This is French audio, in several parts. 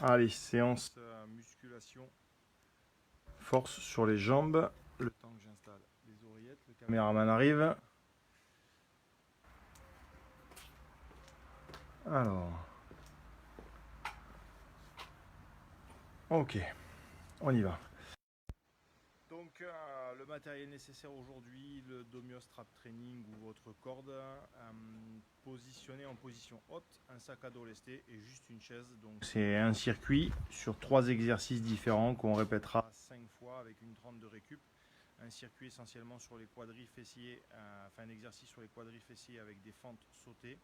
Allez, séance musculation, force sur les jambes. Le temps que j'installe les oreillettes, le caméraman arrive. Alors, ok, on y va. Donc, le matériel nécessaire aujourd'hui, le Domio Strap Training ou votre corde, positionné en position haute, un sac à dos lesté et juste une chaise. Donc, c'est un circuit sur 3 exercices différents qu'on répétera 5 fois avec une 30 de récup. Un circuit essentiellement sur les quadris fessiers, un exercice sur les quadris fessiers avec des fentes sautées.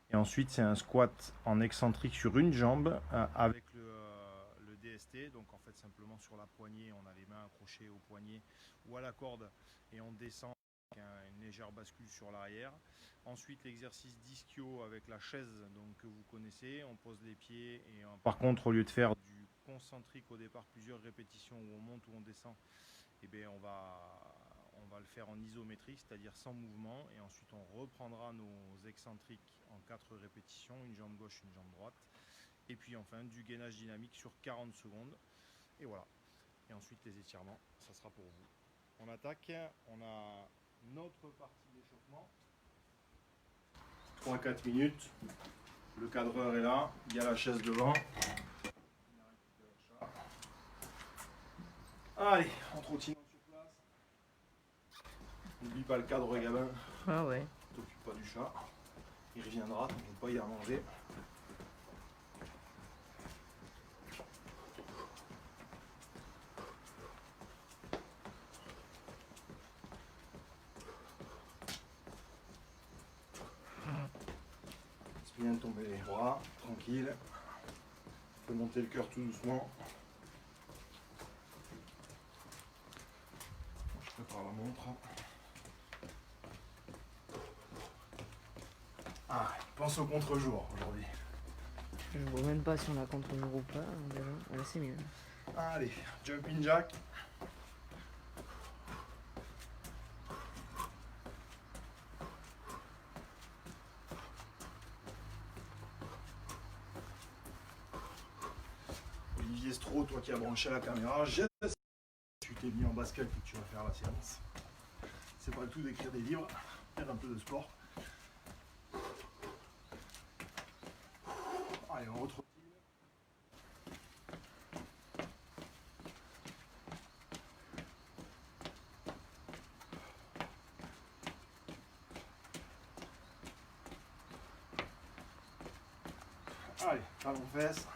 Et ensuite, c'est un squat en excentrique sur une jambe avec le DST. Donc, en fait, simplement sur la poignée, on a les mains accrochées au poignet ou à la corde et on descend avec une légère bascule sur l'arrière. Ensuite, l'exercice d'ischio avec la chaise donc, que vous connaissez. On pose les pieds et par contre, au lieu de faire du concentrique au départ, plusieurs répétitions où on monte ou on descend, eh bien, on va le faire en isométrique, c'est-à-dire sans mouvement. Et ensuite, on reprendra nos excentriques en 4 répétitions, une jambe gauche, une jambe droite. Et puis enfin, du gainage dynamique sur 40 secondes. Et voilà. Et ensuite, les étirements, ça sera pour vous. On attaque. On a notre partie d'échauffement. 3-4 minutes. Le cadreur est là. Il y a la chaise devant. Allez, on trottine sur place. N'oublie pas le cadre, gamin. Ah ouais. T'occupe pas du chat. Il reviendra, t'inquiète pas, il a mangé. Laisse bien tomber les bras, tranquille. Fais monter le cœur tout doucement. Je prépare la montre. Ah, pense au contre-jour aujourd'hui. Je vois même pas si on a contre-jour ou pas, déjà. Ouais, c'est mieux. Allez, jumping jack. Olivier Stro, toi qui as branché la caméra, jette. Tu t'es mis en basket et que tu vas faire la séance. C'est pas le tout d'écrire des livres, faire un peu de sport. Allez, on retrouve. Allez, talon fesses.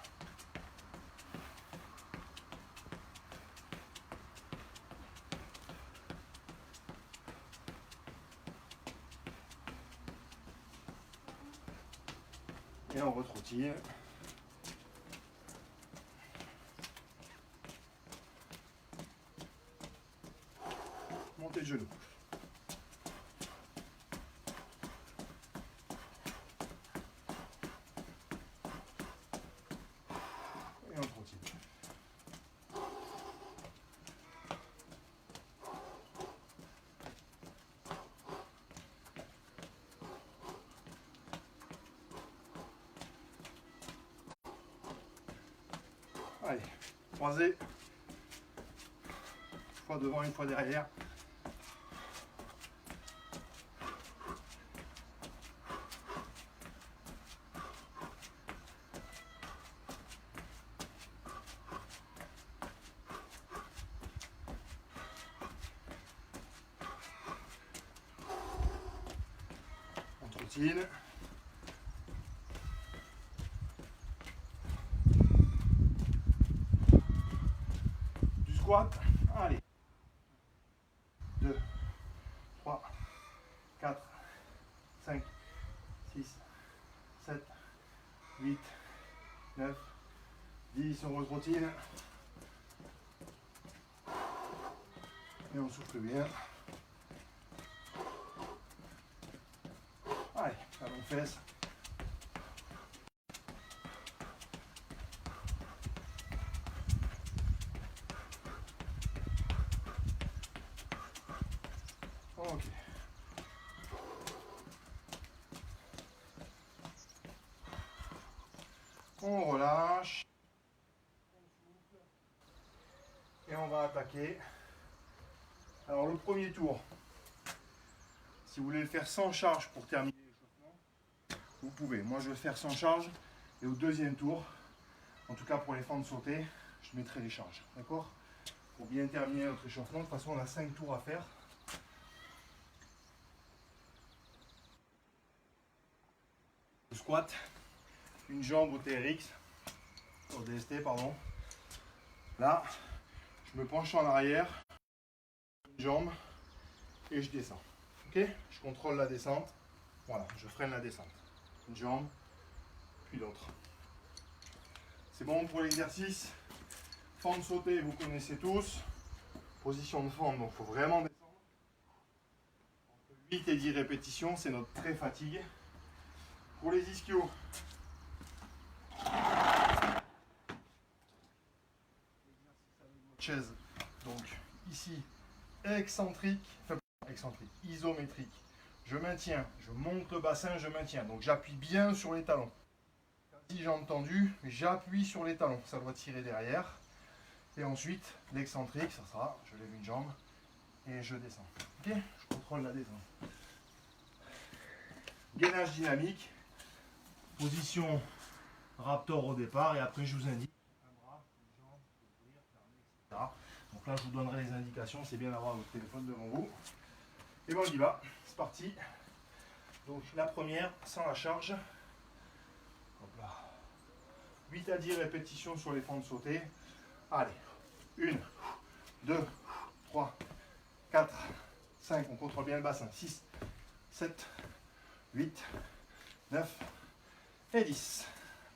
Et on retrottille. Montez le genou. Et on trottille. Allez, croisé. Une fois devant, une fois derrière. On trottine. Du squat. Allez. 2, 3, 4, 5, 6, 7, 8, 9, 10. On retrottine. Et on souffle bien. Allez, talon fesses. Ok. On relâche. attaquer. Alors le premier tour, si vous voulez le faire sans charge pour terminer l'échauffement, vous pouvez. Moi je vais le faire sans charge. Et au deuxième tour, en tout cas pour les fentes sautées, je mettrai les charges. D'accord? Pour bien terminer notre échauffement. De toute façon, on a 5 tours à faire. Le squat, une jambe au TRX, au DST, pardon. Là, je me penche en arrière, une jambe, et je descends. Ok? Je contrôle la descente. Voilà, je freine la descente. Une jambe, puis l'autre. C'est bon pour l'exercice. Fente sautée, vous connaissez tous. Position de fente, donc il faut vraiment descendre. Entre 8 et 10 répétitions, c'est notre pré-fatigue. Pour les ischios, chaise, donc ici, excentrique, isométrique. Je maintiens, je monte le bassin, je maintiens. Donc j'appuie bien sur les talons. Si jambes tendues, j'appuie sur les talons. Ça doit tirer derrière. Et ensuite, l'excentrique, ça sera, je lève une jambe et je descends. Ok? Je contrôle la descente. Gainage dynamique. Position raptor au départ. Et après, je vous indique un bras, une jambe, ouvrir, fermer, etc. Donc là, je vous donnerai les indications. C'est bien d'avoir votre téléphone devant vous. Et bon, on y va. C'est parti. Donc la première, sans la charge. Hop là. 8 à 10 répétitions sur les fentes sautées. Allez. 1, 2, 3, 4, 5. On contrôle bien le bassin. 6, 7, 8, 9 et 10.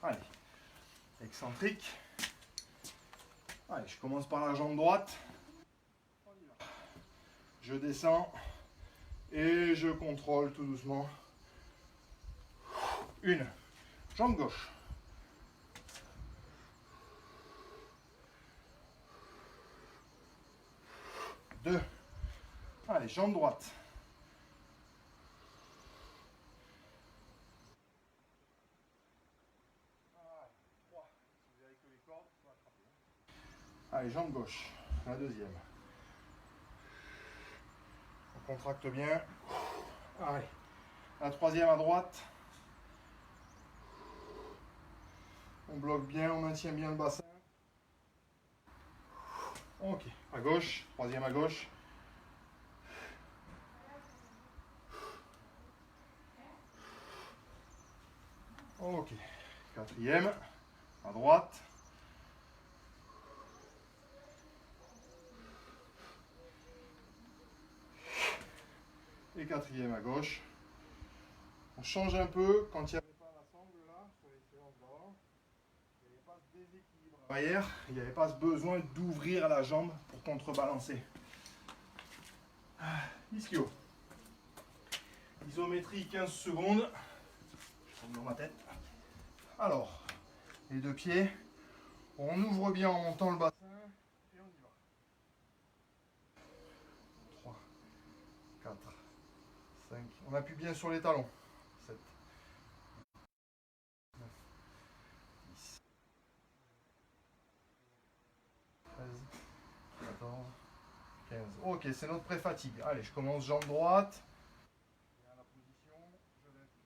Allez. Excentrique. Allez, je commence par la jambe droite. On y va. Je descends. Et je contrôle tout doucement. Une. Jambe gauche. Deux. Allez, jambe droite. Trois. Vous verrez que les cordes sont attrapées. Allez, jambe gauche. La deuxième. On contracte bien. Allez. La troisième à droite. On bloque bien, on maintient bien le bassin. Ok. À gauche. Troisième à gauche. Ok. Quatrième. À droite. Et quatrième à gauche. On change un peu quand il n'y avait pas l'ensemble là, sur les séances d'avant. Il n'y avait pas ce déséquilibre arrière, il n'y avait pas ce besoin d'ouvrir la jambe pour contrebalancer. Ischio. Isométrie 15 secondes. Je tombe dans ma tête. Alors, les deux pieds. On ouvre bien en montant le bassin. Et on y va. 3, 4, 5. On appuie bien sur les talons. 7, 9, 10, 13, 14, 15. Ok, c'est notre pré-fatigue. Allez, je commence jambe droite. La position,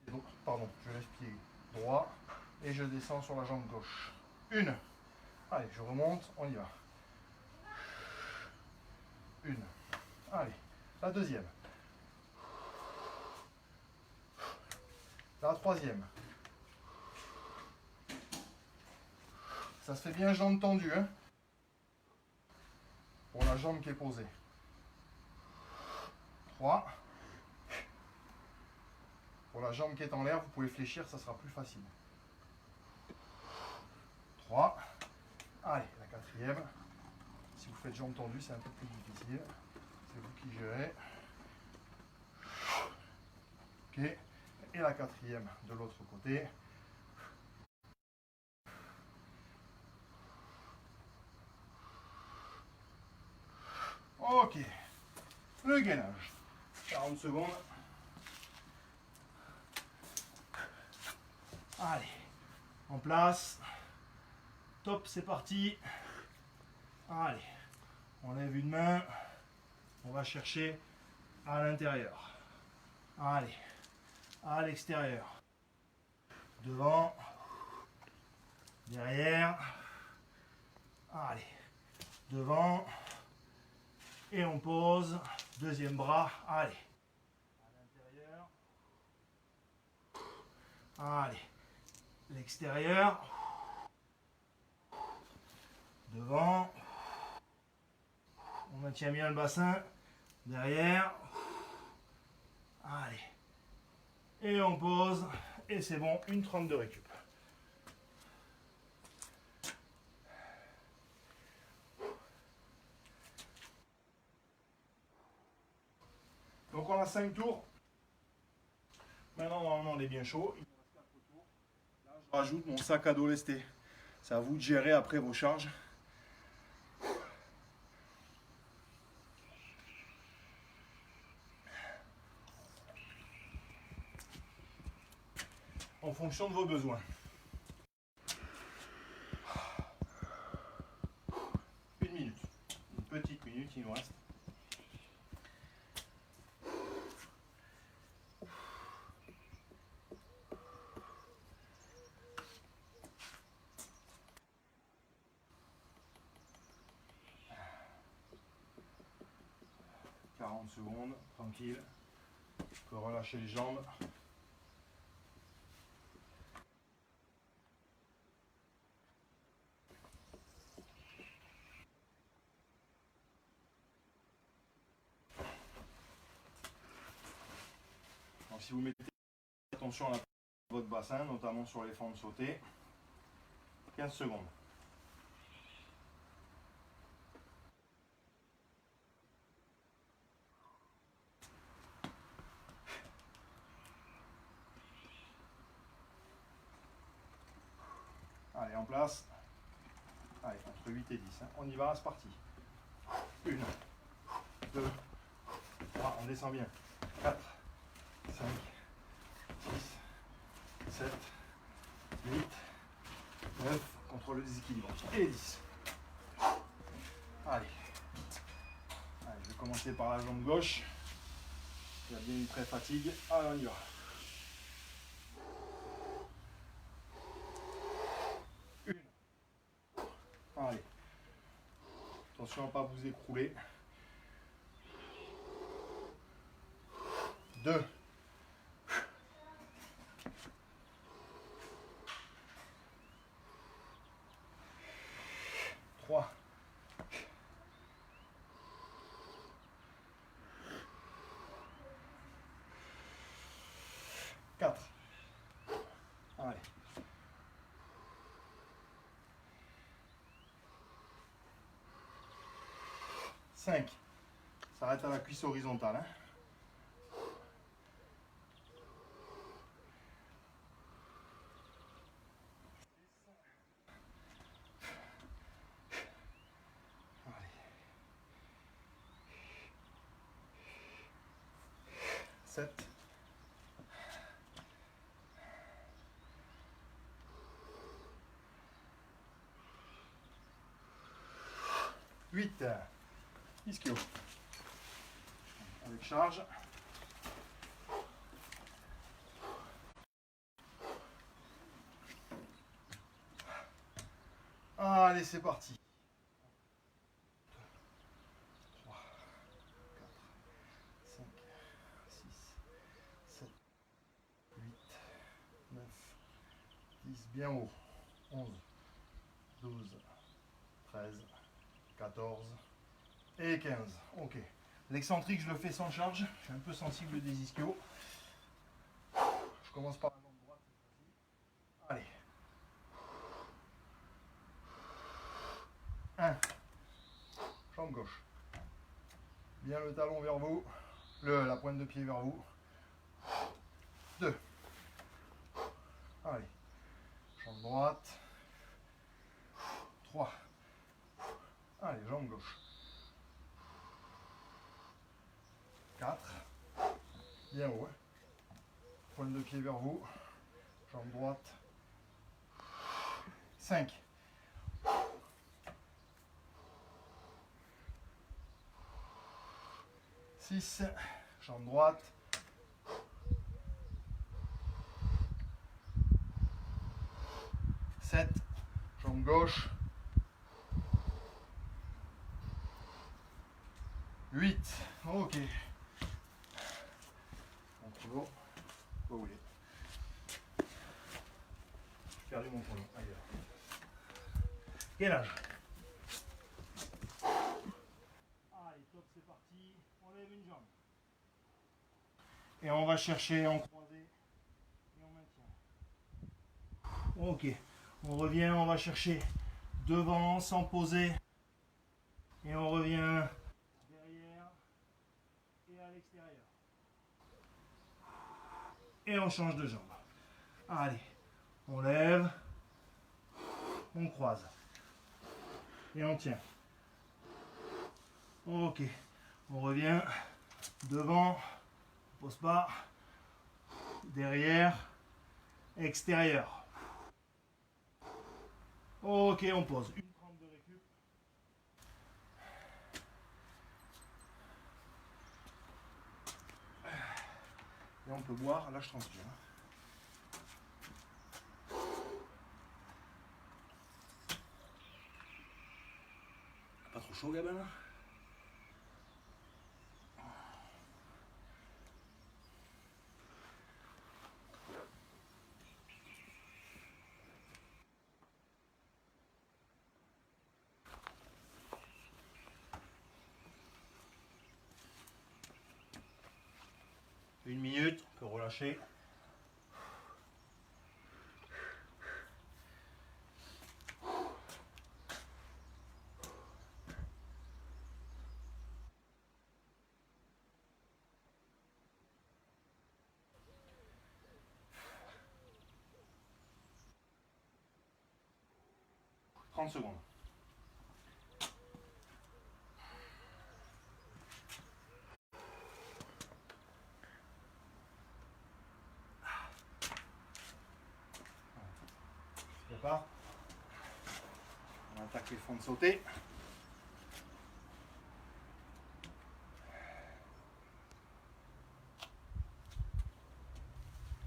je lève pied droit et je descends sur la jambe gauche. Une. Allez, je remonte, on y va. Une. Allez, la deuxième. La troisième. Ça se fait bien jambe tendue, hein, pour la jambe qui est posée. 3. Pour la jambe qui est en l'air, vous pouvez fléchir, ça sera plus facile. 3. Allez, la quatrième. Si vous faites jambe tendue, c'est un peu plus difficile. C'est vous qui gérez. Ok. Et la quatrième de l'autre côté. Ok. Le gainage. 40 secondes. Allez. En place. Top, c'est parti. Allez. On lève une main. On va chercher à l'intérieur. Allez. À l'extérieur. Devant. Derrière. Allez. Devant. Et on pose. Deuxième bras. Allez. Allez, l'extérieur, devant, on maintient bien le bassin, derrière, allez, et on pose, et c'est bon, une trempe de récup. Donc on a 5 tours, maintenant normalement on est bien chaud. Je rajoute mon sac à dos lesté. C'est à vous de gérer après vos charges. En fonction de vos besoins. Une minute. Une petite minute, il nous reste. Secondes, tranquille. On peut relâcher les jambes. Donc, si vous mettez attention à votre bassin, notamment sur les fentes sautées, 15 secondes. Allez, en place. Allez, entre 8 et 10. Hein. On y va, c'est parti. 1, 2, 3, on descend bien. 4, 5, 6, 7, 8, 9, contrôle le déséquilibre. Et 10. Allez. Allez, je vais commencer par la jambe gauche. Il y a bien une pré-fatigue. Allez, on y va. Allez. Attention à ne pas vous écrouler. 2. 3. 4. Allez. 5. S'arrête à la cuisse horizontale. Hein. 7. 8. Ischio. Avec charge. Allez, c'est parti. 3, 4, 5, 6, 7, 8, 9, 10, bien haut. 11, 12, 13, 14 et 15. Ok. L'excentrique, je le fais sans charge. Je suis un peu sensible des ischios. Je commence par la jambe droite. Allez. 1. Jambe gauche. Bien le talon vers vous. La pointe de pied vers vous. 2. Allez. Jambe droite. 3. Allez, jambe gauche. 4. Bien haut. Hein. Pointe de pied vers vous. Jambe droite. 5. 6, jambe droite. 7, jambe gauche. 8, ok. Entre l'eau, où vous voulez. J'ai perdu mon chrono, ailleurs. Quel âge? Allez, top, c'est parti. On lève une jambe. Et on va chercher en croisé et on maintient. Ok, on revient, on va chercher devant sans poser. Et on revient derrière et à l'extérieur. Et on change de jambe. Allez, on lève, on croise. Et on tient. Ok, on revient devant, on pose pas, derrière, extérieur. Ok, on pose. Une trempe de récup. Et on peut boire, là je transpire. Pas trop chaud, Gabin? Une minute, on peut relâcher. « 30 secondes. Prépare. On attaque les fonds de sauter.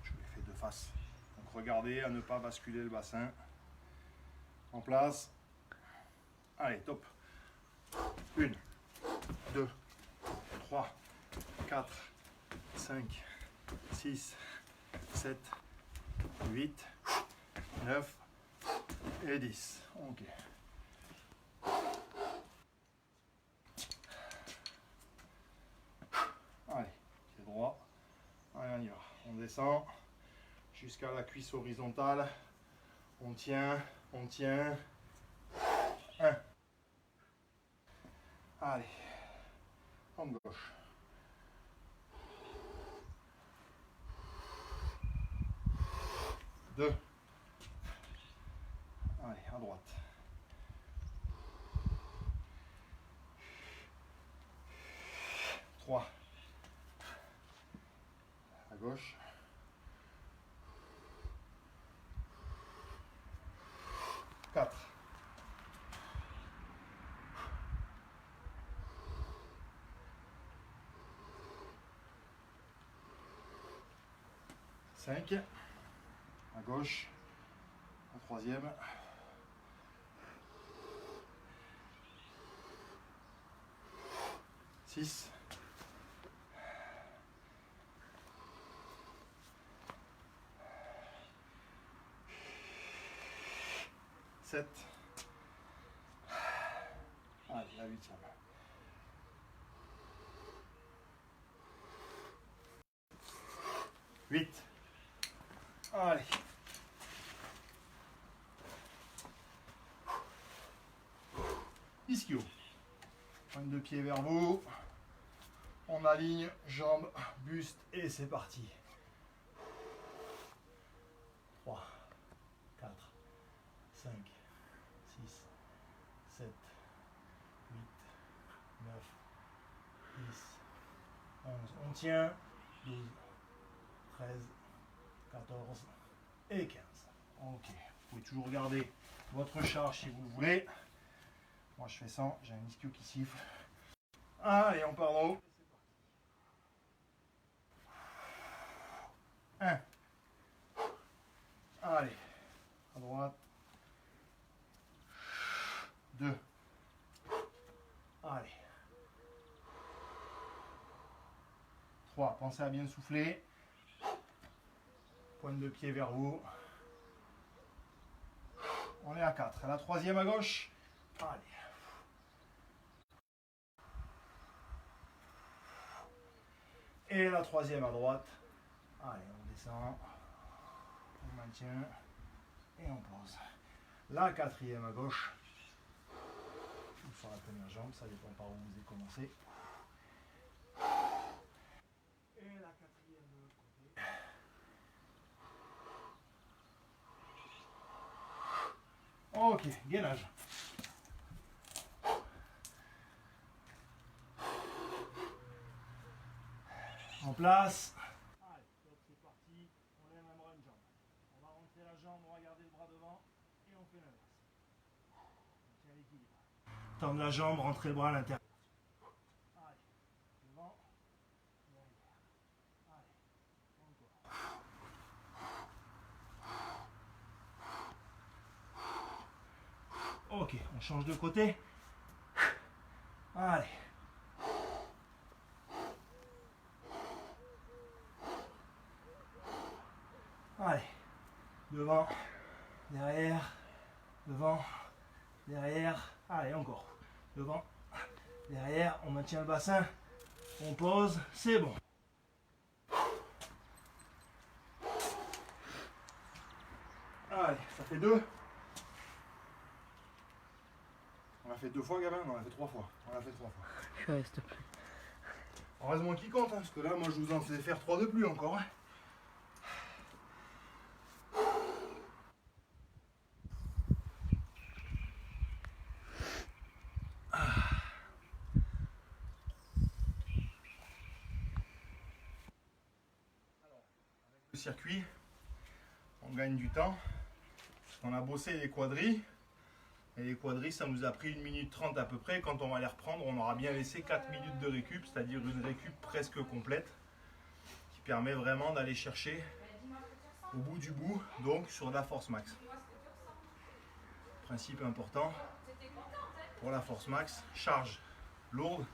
Je les fais de face. Donc regardez à ne pas basculer le bassin. En place. Allez, top. 1, 2, 3, 4, 5, 6, 7, 8, 9 et 10. Ok. Allez, pied droit. Allez, on y va. On descend jusqu'à la cuisse horizontale. On tient, on tient. 1. Allez. Jambe gauche. 2. Allez, à droite. 3. À gauche. 4. 5. À gauche. La troisième. 6. 7. Allez, la 8e. 8. Allez. Ischio. Pointe de pied vers vous. On aligne, jambes, buste et c'est parti. 3, 4, 5, 6, 7, 8, 9, 10, 11. On tient. 12, 13, 14 et 15. Ok. Vous pouvez toujours garder votre charge si vous le voulez. Moi je fais 100, j'ai un ischio qui siffle. Allez, on part en haut. 1. Allez, à droite. 2. Allez. 3. Pensez à bien souffler. Pointe de pied vers vous. On est à 4. La troisième à gauche. Allez. Et la troisième à droite. Allez, on descend. On maintient. Et on pose. La quatrième à gauche. Ou sur la première jambe, ça dépend par où vous avez commencé. Et la quatrième de l'autre côté. Ok, gainage. En place. Allez, top, c'est parti. On lève un bras, une jambe. On va rentrer la jambe, on va garder le bras devant et on fait l'inverse. On tient l'équilibre. Tendre la jambe, rentrer le bras à l'intérieur. Allez, devant, derrière. Allez, encore. Ok, on change de côté. Allez. Allez, devant, derrière, devant, derrière. Allez, encore. Devant, derrière, on maintient le bassin, on pose, c'est bon. Allez, ça fait 2. On l'a fait 2 fois, Gabin? Non, on l'a fait 3 fois. On l'a fait 3 fois. Je reste plus. Heureusement qu'il compte, hein, parce que là, moi, je vous en faisais faire 3 de plus encore. Hein. Le circuit, on gagne du temps. On a bossé les quadris. Et les quadris, ça nous a pris 1 minute 30 à peu près. Quand on va les reprendre, on aura bien laissé 4 minutes de récup, c'est-à-dire une récup presque complète, qui permet vraiment d'aller chercher au bout du bout, donc sur la force max. Principe important pour la force max, charge lourde,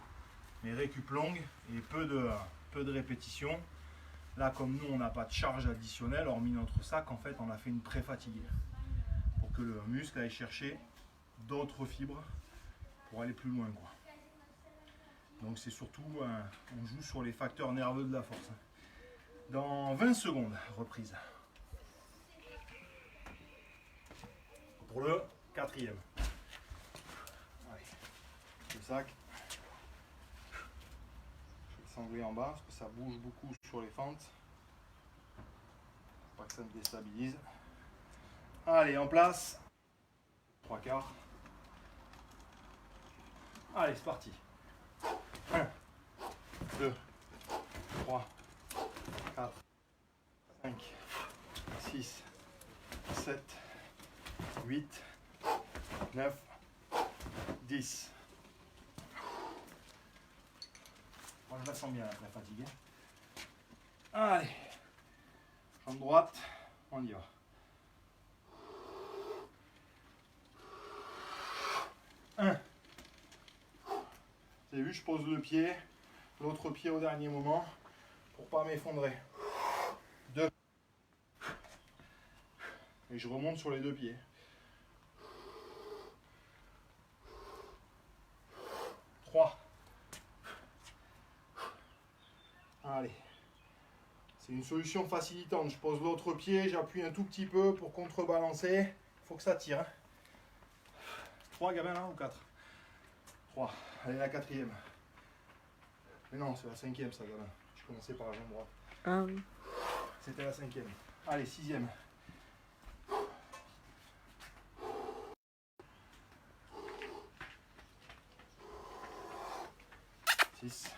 mais récup longue et peu de répétitions. Là, comme nous, on n'a pas de charge additionnelle, hormis notre sac, en fait, on a fait une pré-fatigue pour que le muscle aille chercher d'autres fibres pour aller plus loin, quoi. Donc c'est surtout, on joue sur les facteurs nerveux de la force. Dans 20 secondes, reprise. Pour le 4e. Allez, le sac. Je vais le sangler en bas parce que ça bouge beaucoup sur les fentes. Pas que ça me déstabilise. Allez, en place. 3/4. Allez, c'est parti. 1, 2, 3, 4, 5, 6, 7, 8, 9, 10. Moi, je la sens bien, la fatigue. Allez. Jambe droite, on y va. 1. Vous avez vu, je pose le pied, l'autre pied au dernier moment pour pas m'effondrer. 2. Et je remonte sur les 2 pieds. 3. Allez. C'est une solution facilitante. Je pose l'autre pied, j'appuie un tout petit peu pour contrebalancer. Il faut que ça tire. 3, Gabin, là, ou 4? 3. Allez, la 4e. Mais non, c'est la 5e, ça, Gabin. Je commençais par la jambe droite. Ah oui. C'était la 5e. Allez, 6e. 6.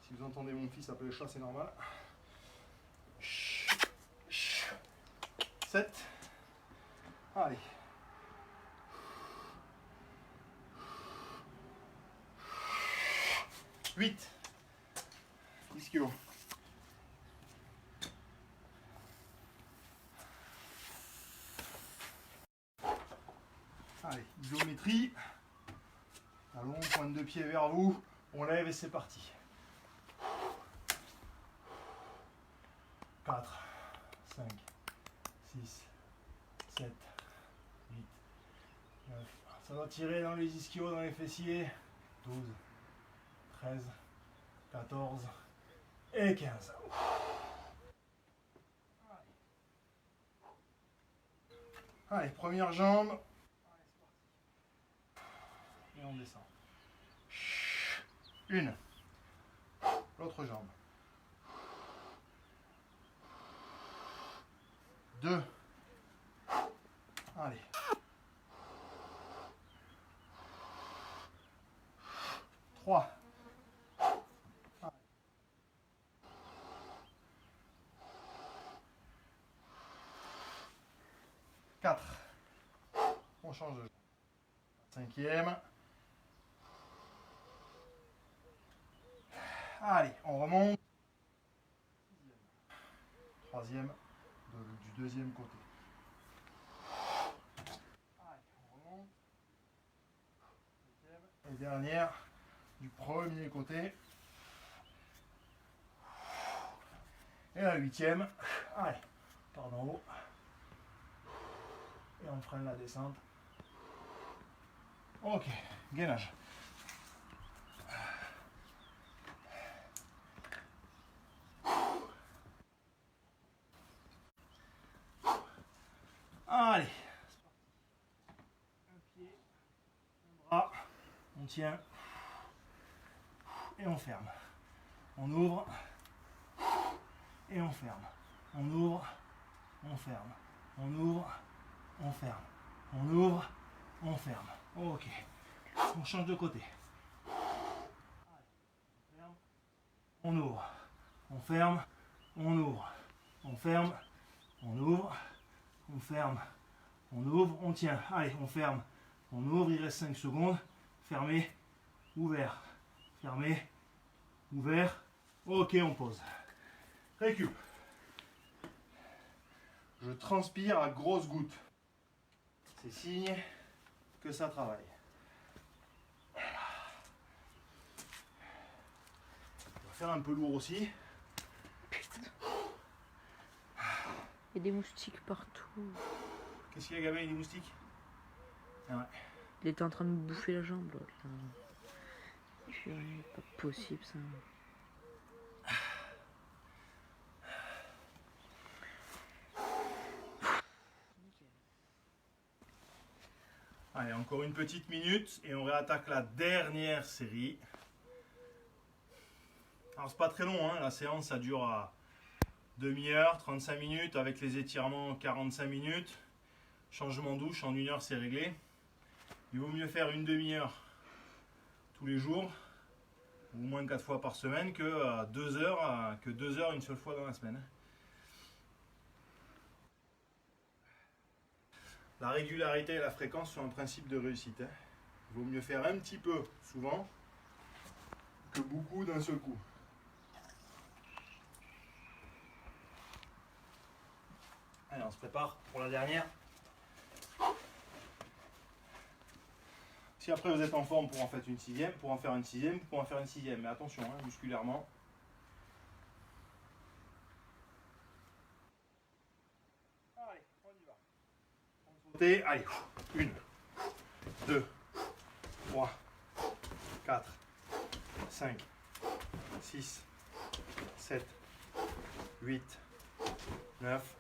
Si vous entendez mon fils appeler le chat, c'est normal. 7. Allez. 8. ischio. Allez, isométrie. Talon, pointe de pied vers vous. On lève et c'est parti. 4, 5, 6, 7, 8, 9. Ça doit tirer dans les ischios, dans les fessiers. 12, 13, 14 et 15. Allez, première jambe. Et on descend. Une. L'autre jambe. 2. Allez. 3. 4. On change de jambe. 5e. Allez, on remonte. 3e du deuxième côté. Allez, on remonte. 7e. Et dernière du premier côté. Et la 8e. Allez, par d'en haut. Et on freine la descente. Ok, gainage. Allez, un pied, un bras, on tient et on ferme. On ouvre et on ferme. On ouvre, on ferme. On ouvre, on ferme. On ouvre, on ferme. Ok, on change de côté. On ouvre, on ferme, on ouvre, on ferme, on ouvre, on ferme, on ouvre, on tient. Allez, on ferme, on ouvre, il reste 5 secondes. Fermé, ouvert, fermé, ouvert. Ok, on pose. Récup. Je transpire à grosses gouttes. C'est signe que ça travaille. On va faire un peu lourd aussi. Putain. Il y a des moustiques partout. Qu'est-ce qu'il y a, gamin, des moustiques? Ah ouais. Il était en train de me bouffer la jambe, l'autre. C'est pas possible, ça. Allez, encore une petite minute et on réattaque la dernière série. Alors c'est pas très long, hein, la séance ça dure à demi-heure, 35 minutes, avec les étirements 45 minutes. Changement de douche en 1 heure c'est réglé. Il vaut mieux faire une demi-heure tous les jours, ou au moins 4 fois par semaine, que 2 heures une seule fois dans la semaine. La régularité et la fréquence sont un principe de réussite. Il vaut mieux faire un petit peu souvent que beaucoup d'un seul coup. Allez, on se prépare pour la dernière. Si après vous êtes en forme pour en faire une sixième, vous pouvez en faire une sixième. Mais attention, hein, musculairement. Allez, on y va. Sauter, allez, 1, 2, 3, 4, 5, 6, 7, 8, 9,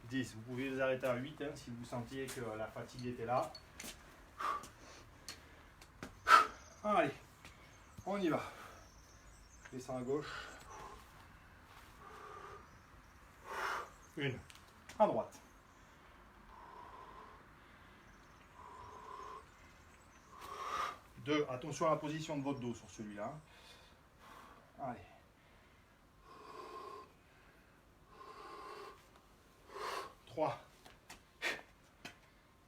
10. Vous pouvez les arrêter à 8 hein, si vous sentiez que la fatigue était là. Allez, on y va. Je descends à gauche. 1, à droite. 2, attention à la position de votre dos sur celui-là. Allez. 3.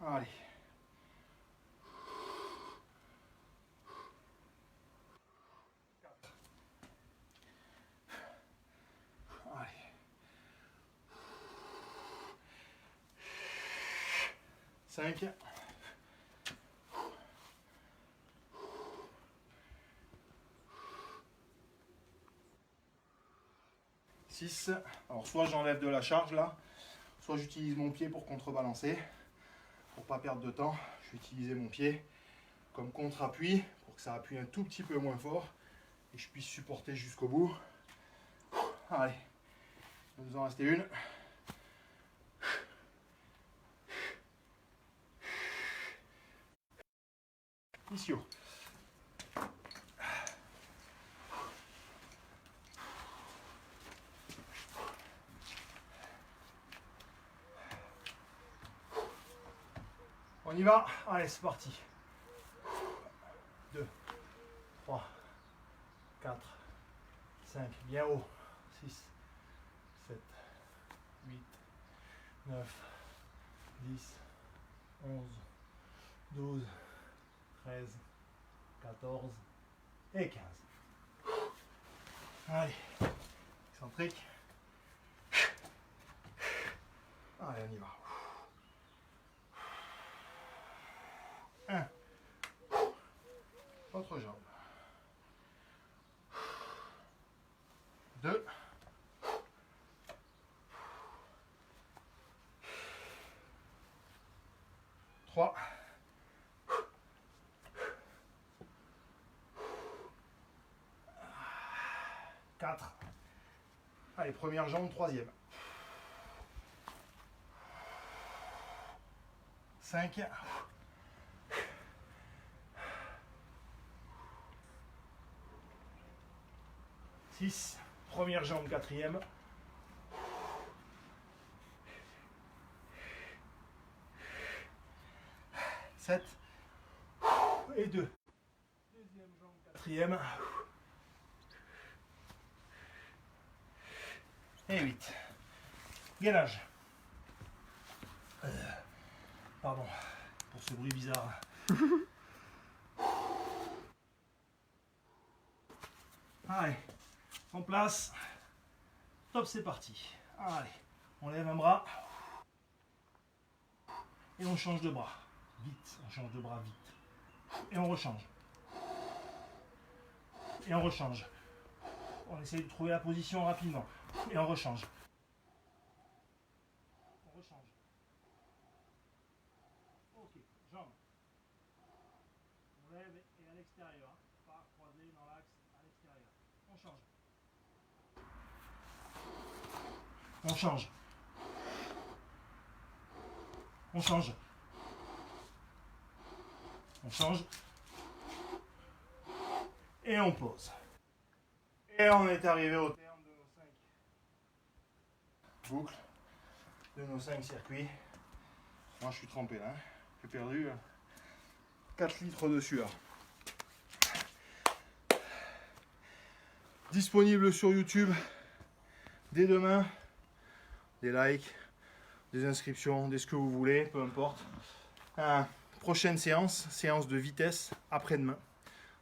Allez. 4. 5. 6. Alors soit j'enlève de la charge là, soit j'utilise mon pied pour contrebalancer. Pour pas perdre de temps, je vais utiliser mon pied comme contre-appui pour que ça appuie un tout petit peu moins fort et je puisse supporter jusqu'au bout. Allez, il nous en rester une. Ici haut. On y va, allez c'est parti. 2, 3, 4, 5, bien haut. 6, 7, 8, 9, 10, 11, 12, 13, 14 et 15. Allez, excentrique. Allez, on y va. 1. Autre jambe. 2. 3. 4. Allez, première jambe, troisième. 5. 6. Première jambe, quatrième. 7. Et 2. Deuxième jambe, quatrième. Et 8. Gainage. Pardon pour ce bruit bizarre. Allez, en place. Top, c'est parti. Allez, on lève un bras. Et on change de bras. Vite, on change de bras vite. Et on rechange. Et on rechange. On essaie de trouver la position rapidement. Et on rechange. On rechange. Ok, jambes. On lève et à l'extérieur. Pas croisé dans l'axe, à l'extérieur. On change. On change. On change. On change. Et on pose. Et on est arrivé au terme de nos 5 boucles, de nos 5 circuits. Moi je suis trempé là. J'ai perdu 4 litres de sueur. Disponible sur YouTube dès demain. Des likes, des inscriptions, des ce que vous voulez, peu importe. Prochaine séance, séance de vitesse après-demain.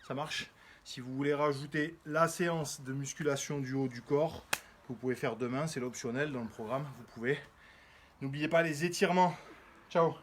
Ça marche. Si vous voulez rajouter la séance de musculation du haut du corps, vous pouvez faire demain, c'est l'optionnel dans le programme, vous pouvez. N'oubliez pas les étirements. Ciao.